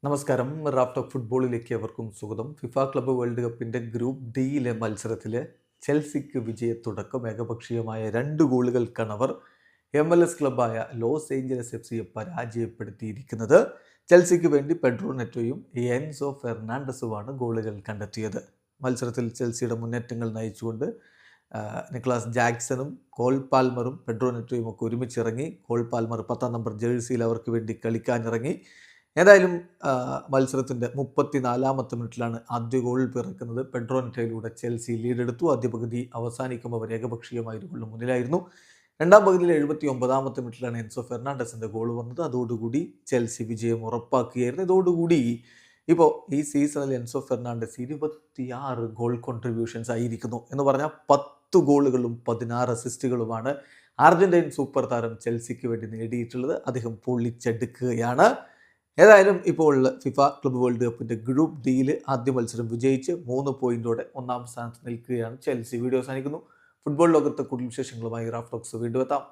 നമസ്കാരം. Raf talk ഫുട്ബോളിലേക്ക് അവർക്കും സ്വാഗതം. ഫിഫ ക്ലബ്ബ് വേൾഡ് കപ്പിൻ്റെ ഗ്രൂപ്പ് ഡിയിലെ മത്സരത്തിൽ ചെൽസിക്ക് വിജയത്തുടക്കം. ഏകപക്ഷീയമായ 2 ഗോളുകൾക്കാണ് അവർ MLS ക്ലബ്ബായ ലോസ് ഏഞ്ചലസ് FC പരാജയപ്പെടുത്തിയിരിക്കുന്നത്. ചെൽസിക്ക് വേണ്ടി പെഡ്രോ നെറ്റോയും എൻസോ ഫെർണാണ്ടസുമാണ് ഗോളുകൾ കണ്ടെത്തിയത്. മത്സരത്തിൽ ചെൽസിയുടെ മുന്നേറ്റങ്ങൾ നയിച്ചുകൊണ്ട് നിക്ലാസ് ജാക്സണും കോൾ പാൽമറും പെഡ്രോ നെറ്റോയും ഒക്കെ ഒരുമിച്ചിറങ്ങി. കോൾ പാൽമർ 10-ാം നമ്പർ ജേഴ്സിയിൽ അവർക്ക് വേണ്ടി കളിക്കാനിറങ്ങി. ഏതായാലും മത്സരത്തിൻ്റെ 34-ാമത്തെ മിനിറ്റിലാണ് ആദ്യ ഗോൾ പിറക്കുന്നത്. പെഡ്രോ നെറ്റോയിലൂടെ ചെൽസി ലീഡെടുത്തു. ആദ്യ പകുതി അവസാനിക്കുമ്പോൾ അവർ ഏകപക്ഷീയമായ ഒരു ഗോളിന് മുന്നിലായിരുന്നു. രണ്ടാം പകുതിയിൽ 79-ാമത്തെ മിനിറ്റിലാണ് എൻസോ ഫെർണാണ്ടസിൻ്റെ ഗോൾ വന്നത്. അതോടുകൂടി ചെൽസി വിജയം ഉറപ്പാക്കുകയായിരുന്നു. ഇതോടുകൂടി ഇപ്പോൾ ഈ സീസണിൽ എൻസോ ഫെർണാണ്ടസ് 26 ഗോൾ കോൺട്രിബ്യൂഷൻസ് ആയിരിക്കുന്നു. എന്ന് പറഞ്ഞാൽ 10 ഗോളുകളും 16 അസിസ്റ്റുകളുമാണ് അർജന്റീൻ സൂപ്പർ താരം ചെൽസിക്ക് വേണ്ടി നേടിയിട്ടുള്ളത്. അദ്ദേഹം പൊള്ളിച്ചെടുക്കുകയാണ്. ഏതായാലും ഇപ്പോൾ ഫിഫ ക്ലബ്ബ് വേൾഡ് കപ്പിൻ്റെ ഗ്രൂപ്പ് ഡിയിൽ ആദ്യ മത്സരം വിജയിച്ച് 3 പോയിന്റോടെ 1-ാം സ്ഥാനത്ത് നിൽക്കുകയാണ് ചെൽസി. വീഡിയോ അവസാനിക്കുന്നു. ഫുട്ബോൾ ലോകത്തെ കൂടുതൽ വിശേഷങ്ങളുമായി റാഫ് ടോക്സ് വീണ്ടും എത്താം.